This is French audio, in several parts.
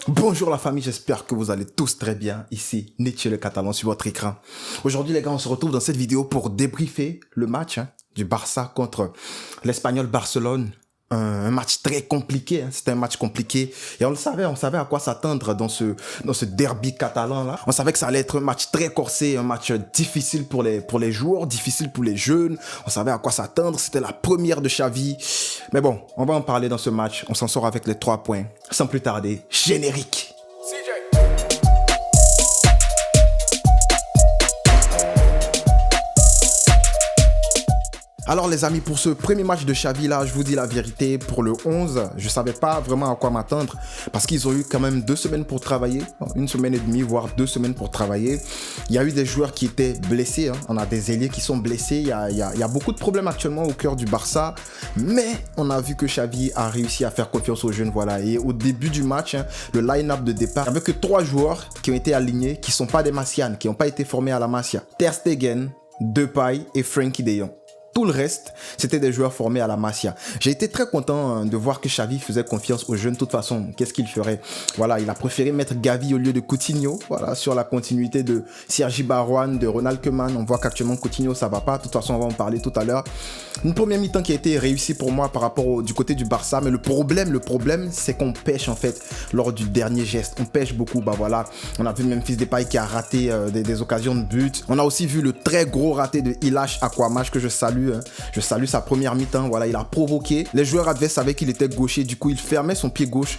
Bonjour la famille, j'espère que vous allez tous très bien. Ici, Nietzsche le Catalan sur votre écran. Aujourd'hui les gars, on se retrouve dans cette vidéo pour débriefer le match du Barça contre l'Espagnol Barcelone. Un match très compliqué, c'était un match compliqué et on savait à quoi s'attendre dans ce derby catalan là. On savait que ça allait être un match très corsé, un match difficile pour les joueurs, difficile pour les jeunes. On savait à quoi s'attendre, c'était la première de Xavi. Mais bon, on va en parler dans ce match, on s'en sort avec les 3 points. Sans plus tarder, générique. Alors les amis, pour ce premier match de Xavi là, je vous dis la vérité, pour le 11, je savais pas vraiment à quoi m'attendre parce qu'ils ont eu quand même 2 semaines pour travailler, 1 semaine et demie, voire 2 semaines pour travailler. Il y a eu des joueurs qui étaient blessés, on a des ailiers qui sont blessés, il y a beaucoup de problèmes actuellement au cœur du Barça, mais on a vu que Xavi a réussi à faire confiance aux jeunes, voilà. Et au début du match, le line-up de départ, il n'y avait que 3 joueurs qui ont été alignés, qui sont pas des Massianes, qui n'ont pas été formés à la Masia. Ter Stegen, Depay et Frenkie de Jong. Tout le reste, c'était des joueurs formés à la Masia. J'ai été très content de voir que Xavi faisait confiance aux jeunes. De toute façon, qu'est-ce qu'il ferait? Voilà, il a préféré mettre Gavi au lieu de Coutinho. Voilà, sur la continuité de Sergi Barjuan, de Ronald Koeman. On voit qu'actuellement Coutinho, ça va pas. De toute façon, on va en parler tout à l'heure. Une première mi-temps qui a été réussie pour moi par rapport du côté du Barça. Mais le problème, c'est qu'on pêche en fait lors du dernier geste. On pêche beaucoup. Bah voilà, on a vu Memphis Depay qui a raté des occasions de but. On a aussi vu le très gros raté de Ilaix Aquamatch que je salue. Je salue sa première mi-temps, voilà, il a provoqué. Les joueurs adverses savaient qu'il était gaucher, du coup il fermait son pied gauche.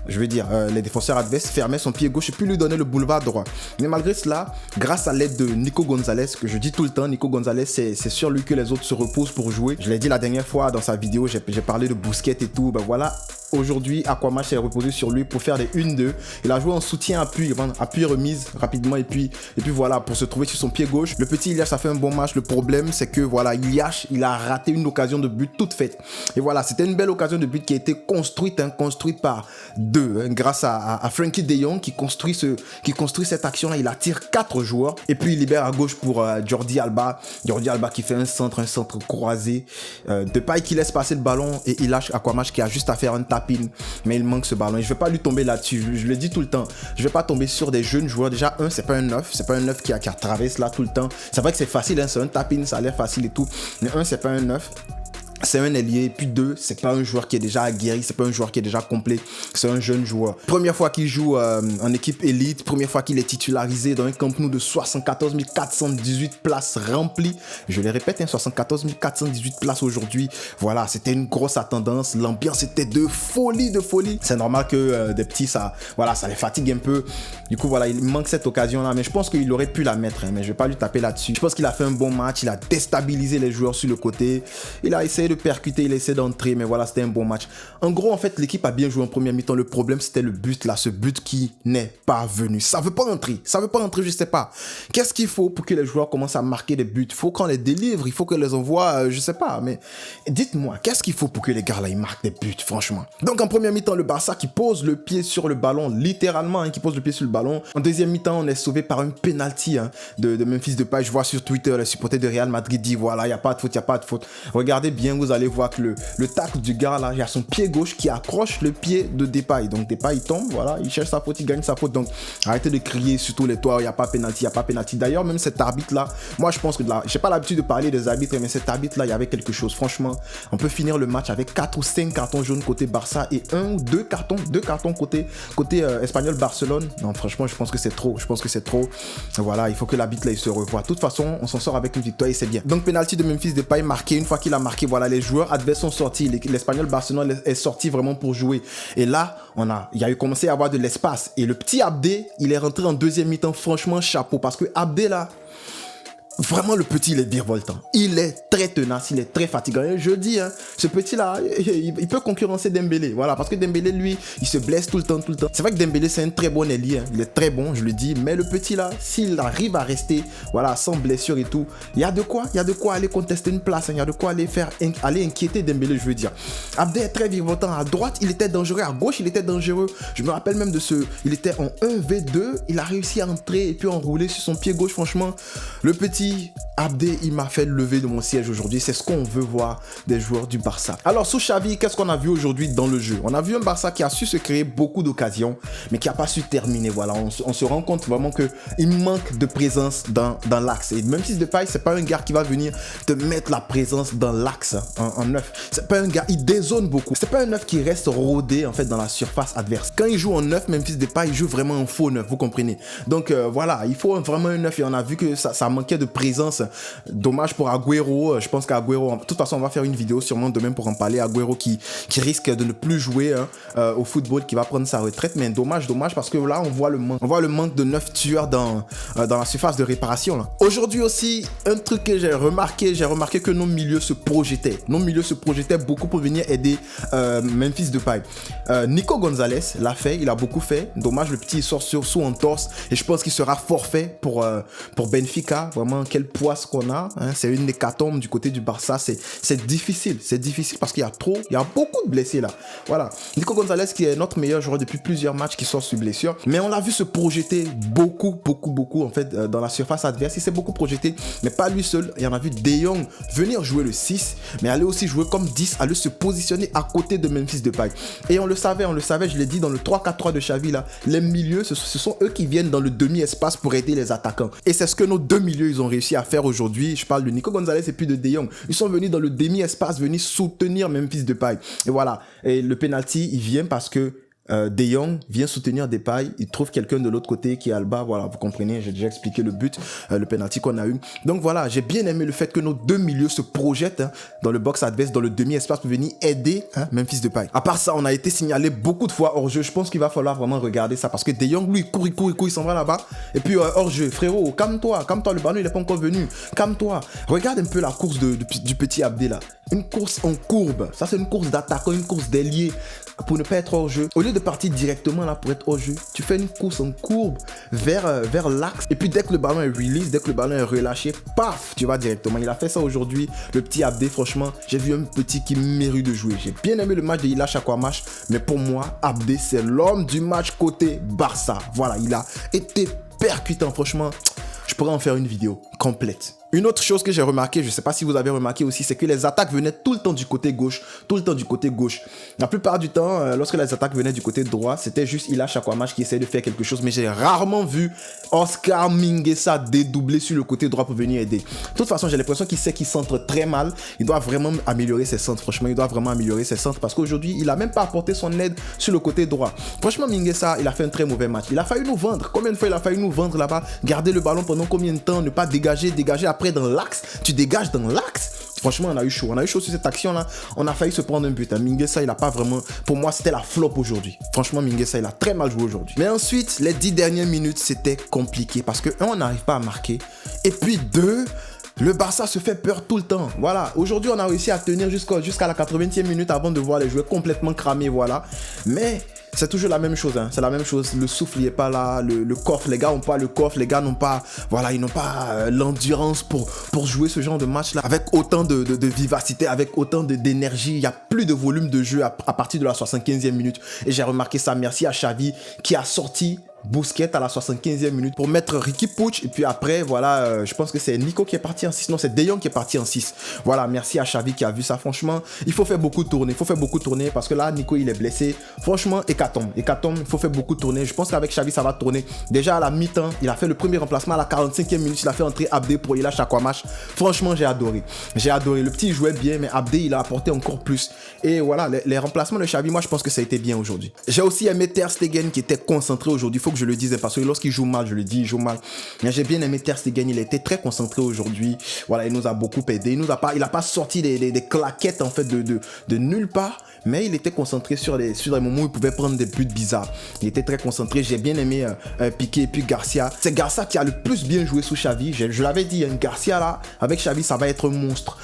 Je veux dire, les défenseurs adverses fermaient son pied gauche et puis lui donnaient le boulevard droit. Mais malgré cela, grâce à l'aide de Nico Gonzalez, que je dis tout le temps, Nico Gonzalez, c'est sur lui que les autres se reposent pour jouer. Je l'ai dit la dernière fois dans sa vidéo, j'ai parlé de Busquets et tout, ben voilà. Aujourd'hui, Aquamatch s'est reposé sur lui pour faire des 1-2. Il a joué en soutien-appui, appui-remise rapidement et puis voilà, pour se trouver sur son pied gauche. Le petit Ilaix a fait un bon match. Le problème, c'est que voilà, Ilaix, il a raté une occasion de but toute faite. Et voilà, c'était une belle occasion de but qui a été construite par deux, grâce à Frenkie de Jong qui construit cette action-là. Il attire 4 joueurs et puis il libère à gauche pour Jordi Alba. Jordi Alba qui fait un centre croisé. Depay qui laisse passer le ballon et Ilaix Aquamatch qui a juste à faire un tapin, mais il manque ce ballon et je vais pas lui tomber là-dessus. Je le dis tout le temps, je vais pas tomber sur des jeunes joueurs. Déjà c'est pas un neuf qui traverse là tout le temps. C'est vrai que c'est facile, c'est un tapin, ça a l'air facile et tout, mais c'est pas un neuf. C'est un ailier, puis 2, c'est pas un joueur qui est déjà aguerri, c'est pas un joueur qui est déjà complet, c'est un jeune joueur. Première fois qu'il joue en équipe élite, première fois qu'il est titularisé dans un Camp Nou de 74 418 places remplies. Je le répète, 74 418 places aujourd'hui. Voilà, c'était une grosse attendance, l'ambiance était de folie. C'est normal que des petits, ça les fatigue un peu. Du coup, voilà, il manque cette occasion-là, mais je pense qu'il aurait pu la mettre, mais je vais pas lui taper là-dessus. Je pense qu'il a fait un bon match, il a déstabilisé les joueurs sur le côté, il a essayé de percuter, il essaie d'entrer, mais voilà, c'était un bon match. En gros, en fait, l'équipe a bien joué en première mi-temps. Le problème, c'était le but là, ce but qui n'est pas venu. Ça veut pas entrer, je sais pas. Qu'est-ce qu'il faut pour que les joueurs commencent à marquer des buts? Il faut qu'on les délivre, il faut qu'on les envoie, je sais pas, mais dites-moi, qu'est-ce qu'il faut pour que les gars là, ils marquent des buts, franchement? Donc, en première mi-temps, le Barça qui pose le pied sur le ballon, littéralement, qui pose le pied sur le ballon. En deuxième mi-temps, on est sauvé par un penalty de Memphis Depay. Je vois sur Twitter, les supporters de Real Madrid disent, voilà, il n'y a pas de faute. Regardez bien, vous allez voir que le tacle du gars là, il y a son pied gauche qui accroche le pied de Depay. Donc Depay il tombe, voilà, il cherche sa faute, il gagne sa faute. Donc arrêtez de crier sur tous les toits, il n'y a pas penalty. D'ailleurs, même cet arbitre là, moi je pense que j'ai pas l'habitude de parler des arbitres, mais cet arbitre là, il y avait quelque chose. Franchement, on peut finir le match avec 4 ou 5 cartons jaunes côté Barça et 1 ou 2 cartons côté Espagnol Barcelone. Non, franchement, je pense que c'est trop. Voilà, il faut que l'arbitre là il se revoie. De toute façon, on s'en sort avec une victoire et c'est bien. Donc penalty de Memphis Depay marqué. Une fois qu'il a marqué, voilà, les joueurs adverses sont sortis, l'Espagnol Barcelone est sorti vraiment pour jouer. Et là, il y a eu commencé à avoir de l'espace. Et le petit Abdé, il est rentré en deuxième mi-temps, franchement chapeau, parce que Abdé là, vraiment le petit il est virevoltant, il est très tenace, il est très fatigant. Et je dis, ce petit là, il peut concurrencer Dembélé, voilà, parce que Dembélé lui, il se blesse tout le temps. C'est vrai que Dembélé c'est un très bon ailier, il est très bon, je le dis, mais le petit là, s'il arrive à rester, voilà, sans blessure et tout, il y a de quoi aller contester une place, il y a de quoi aller inquiéter Dembélé, je veux dire. Abdé est très virevoltant, à droite il était dangereux, à gauche il était dangereux. Je me rappelle même il était en 1v2, il a réussi à entrer et puis enrouler sur son pied gauche. Franchement, le petit petit Abdé, il m'a fait lever de mon siège aujourd'hui. C'est ce qu'on veut voir des joueurs du Barça. Alors, sous Xavi, qu'est-ce qu'on a vu aujourd'hui dans le jeu? On a vu un Barça qui a su se créer beaucoup d'occasions, mais qui n'a pas su terminer. Voilà, on se rend compte vraiment qu'il manque de présence dans l'axe. Et Memphis Depay, c'est pas un gars qui va venir te mettre la présence dans l'axe en neuf. C'est pas un gars, il dézone beaucoup. C'est pas un neuf qui reste rodé en fait dans la surface adverse. Quand il joue en neuf, Memphis Depay, il joue vraiment en faux neuf, vous comprenez? Donc voilà, il faut vraiment un neuf et on a vu que ça manquait de présence. Dommage pour Agüero. Je pense qu'Agüero, de toute façon, on va faire une vidéo sûrement demain pour en parler. Agüero qui risque de ne plus jouer au football, qui va prendre sa retraite. Mais dommage parce que là, on voit le manque de 9 tueurs dans la surface de réparation. Là. Aujourd'hui aussi, un truc que j'ai remarqué que nos milieux se projetaient. Nos milieux se projetaient beaucoup pour venir aider Memphis Depay. Nico Gonzalez l'a fait, il a beaucoup fait. Dommage, le petit sort sous entorse et je pense qu'il sera forfait pour Benfica. Vraiment, quelle poisse qu'on a. Hein. C'est une hécatombe du côté du Barça. C'est difficile parce qu'il y a beaucoup de blessés là. Voilà. Nico Gonzalez qui est notre meilleur joueur depuis plusieurs matchs qui sort sur blessure. Mais on l'a vu se projeter beaucoup en fait dans la surface adverse. Il s'est beaucoup projeté, mais pas lui seul. Il y en a vu De Jong venir jouer le 6, mais aller aussi jouer comme 10, aller se positionner à côté de Memphis Depay. Et on le savait, je l'ai dit dans le 3-4-3 de Xavi là, les milieux, ce sont eux qui viennent dans le demi-espace pour aider les attaquants. Et c'est ce que nos deux milieux ils ont réussi à faire aujourd'hui. Je parle de Nico Gonzalez et puis de De Jong. Ils sont venus dans le demi-espace, venus soutenir Memphis Depay. Et voilà. Et le penalty, il vient parce que De Jong vient soutenir Depay, il trouve quelqu'un de l'autre côté qui est Alba, voilà, vous comprenez, j'ai déjà expliqué le but, le penalty qu'on a eu. Donc voilà, j'ai bien aimé le fait que nos deux milieux se projettent dans le box adverse, dans le demi-espace pour venir aider Memphis Depay. À part ça, on a été signalé beaucoup de fois hors jeu. Je pense qu'il va falloir vraiment regarder ça parce que De Jong, lui, il court, il s'en va là-bas. Et puis hors jeu, frérot, calme-toi, le ballon il est pas encore venu, calme-toi. Regarde un peu la course du petit Abdé là. Une course en courbe, ça c'est une course d'attaquant, une course d'ailier pour ne pas être hors jeu. Au lieu de partir directement là pour être hors jeu, tu fais une course en courbe vers l'axe et puis dès que le ballon est release, dès que le ballon est relâché, paf, tu vas directement. Il a fait ça aujourd'hui, le petit Abdé. Franchement, j'ai vu un petit qui mérite de jouer. J'ai bien aimé le match de Ilach Aquamash, mais pour moi, Abdé c'est l'homme du match côté Barça. Voilà, il a été percutant, franchement. Je pourrais en faire une vidéo complète. Une autre chose que j'ai remarqué, je ne sais pas si vous avez remarqué aussi, c'est que les attaques venaient tout le temps du côté gauche. La plupart du temps, lorsque les attaques venaient du côté droit, c'était juste Ilach Aquamash qui essayait de faire quelque chose. Mais j'ai rarement vu Oscar Mingueza dédoubler sur le côté droit pour venir aider. De toute façon, j'ai l'impression qu'il sait qu'il centre très mal. Il doit vraiment améliorer ses centres. Franchement, il doit vraiment améliorer ses centres parce qu'aujourd'hui, il n'a même pas apporté son aide sur le côté droit. Franchement, Mingueza, il a fait un très mauvais match. Il a failli nous vendre. Combien de fois il a failli nous vendre là-bas? Garder le ballon pendant combien de temps? Ne pas dégager après dans l'axe. Tu dégages dans l'axe. Franchement, on a eu chaud sur cette action-là. On a failli se prendre un but. Mingueza, il n'a pas vraiment... Pour moi, c'était la flop aujourd'hui. Franchement, Mingueza, il a très mal joué aujourd'hui. Mais ensuite, les 10 dernières minutes, c'était compliqué parce que, un, on n'arrive pas à marquer. Et puis, deux, le Barça se fait peur tout le temps. Voilà. Aujourd'hui, on a réussi à tenir jusqu'à la 80e minute avant de voir les joueurs complètement cramés. Voilà. Mais... c'est toujours la même chose, c'est la même chose. Le souffle n'est pas là, le coffre, les gars n'ont pas le coffre, les gars n'ont pas, voilà, ils n'ont pas l'endurance pour jouer ce genre de match-là avec autant de vivacité, avec autant d'énergie. Il n'y a plus de volume de jeu à partir de la 75e minute. Et j'ai remarqué ça, merci à Xavi qui a sorti Busquets à la 75e minute pour mettre Riqui Puig. Et puis après, voilà, je pense que c'est Nico qui est parti en 6. Non, c'est De Jong qui est parti en 6. Voilà, merci à Xavi qui a vu ça. Franchement, il faut faire beaucoup tourner. Parce que là, Nico, il est blessé. Franchement, hécatombe. Il faut faire beaucoup tourner. Je pense qu'avec Xavi, ça va tourner. Déjà à la mi-temps, il a fait le premier remplacement à la 45e minute. Il a fait entrer Abdé pour Ilach Aquamash. Franchement, j'ai adoré. Le petit jouait bien, mais Abdé, il a apporté encore plus. Et voilà, les remplacements de Xavi, moi, je pense que ça a été bien aujourd'hui. J'ai aussi aimé Ter Stegen qui était concentré aujourd'hui. Il faut que je le dise parce que lorsqu'il joue mal, je le dis, il joue mal. Mais j'ai bien aimé Ter Stegen, il était très concentré aujourd'hui. Voilà, il nous a beaucoup aidé. Il a pas sorti des claquettes en fait de nulle part. Mais il était concentré sur les moments où il pouvait prendre des buts bizarres. Il était très concentré. J'ai bien aimé Piqué et puis Garcia. C'est Garcia qui a le plus bien joué sous Xavi. Je l'avais dit, Garcia là, avec Xavi, ça va être un monstre.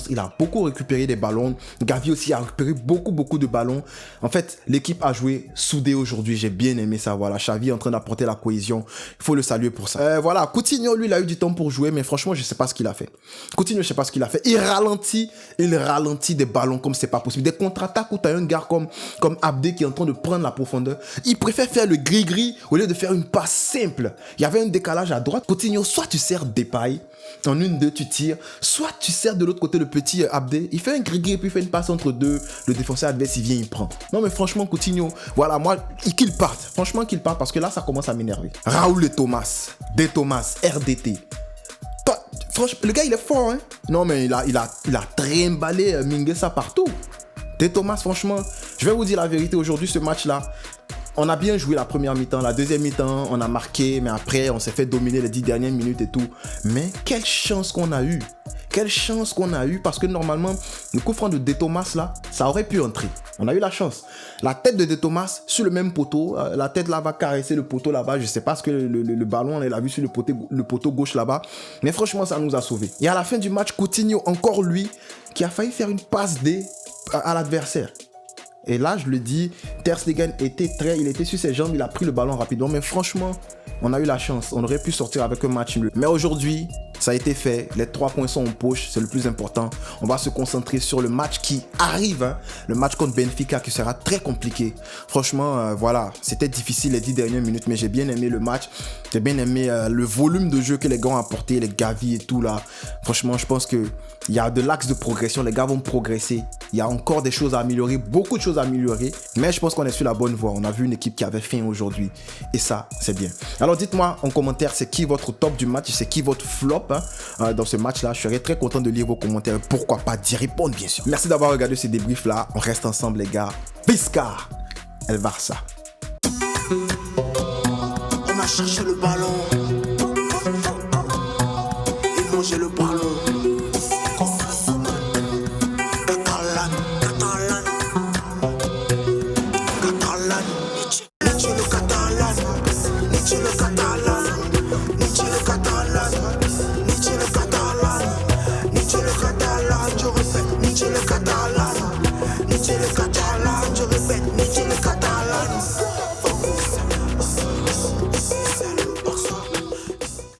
Il a beaucoup récupéré des ballons. Gavi aussi a récupéré beaucoup de ballons. En fait, l'équipe a joué soudée aujourd'hui. J'ai bien aimé ça. Voilà, Xavi est en train d'apporter la cohésion. Il faut le saluer pour ça. Voilà, Coutinho, lui, il a eu du temps pour jouer, mais franchement, je sais pas ce qu'il a fait. Coutinho, je sais pas ce qu'il a fait. Il ralentit des ballons comme c'est pas possible. Des contre-attaque où tu as un gars comme Abdé qui est en train de prendre la profondeur, il préfère faire le gris-gris au lieu de faire une passe simple. Il y avait un décalage à droite. Coutinho, soit tu sers Depay, En 1-2, tu tires. Soit tu sers de l'autre côté le petit Abdé. Il fait un grigué, puis il fait une passe entre deux. Le défenseur adverse, il vient, il prend. Non, mais franchement, Coutinho, voilà, moi, qu'il parte. Franchement, qu'il parte parce que là, ça commence à m'énerver. Raoul et Thomas. De Thomas, RDT. Franchement, le gars, il est fort, hein. Non, mais il a trimballé Mingueza partout. De Thomas, franchement, je vais vous dire la vérité. Aujourd'hui, ce match-là, on a bien joué la première mi-temps, la deuxième mi-temps, on a marqué, mais après, on s'est fait dominer les 10 dernières minutes et tout. Mais quelle chance qu'on a eu. Quelle chance qu'on a eu parce que normalement, le coup franc de De Thomas, là, ça aurait pu entrer. On a eu la chance. La tête de De Thomas sur le même poteau, la tête là va caresser le poteau là-bas. Je sais pas ce que le ballon, on l'a vu sur le poteau gauche là-bas. Mais franchement, ça nous a sauvés. Et à la fin du match, Coutinho, encore lui, qui a failli faire une passe D à l'adversaire. Et là, je le dis, Ter Stegen il était sur ses jambes, il a pris le ballon rapidement. Mais franchement, on a eu la chance. On aurait pu sortir avec un match nul. Mais aujourd'hui, ça a été fait. Les 3 points sont en poche, c'est le plus important. On va se concentrer sur le match qui arrive. Hein. Le match contre Benfica qui sera très compliqué. Franchement, voilà, c'était difficile les 10 dernières minutes, mais j'ai bien aimé le match. J'ai bien aimé le volume de jeu que les gars ont apporté, les Gavi et tout là. Franchement, je pense qu'il y a de l'axe de progression. Les gars vont progresser. Il y a encore des choses à améliorer, beaucoup de choses à améliorer. Mais je pense qu'on est sur la bonne voie. On a vu une équipe qui avait faim aujourd'hui. Et ça, c'est bien. Alors dites-moi en commentaire, c'est qui votre top du match, c'est qui votre flop dans ce match-là. Je serais très content de lire vos commentaires. Pourquoi pas d'y répondre, bien sûr. Merci d'avoir regardé ces débriefs-là. On reste ensemble, les gars. Visca El Barça. On a cherché le ballon.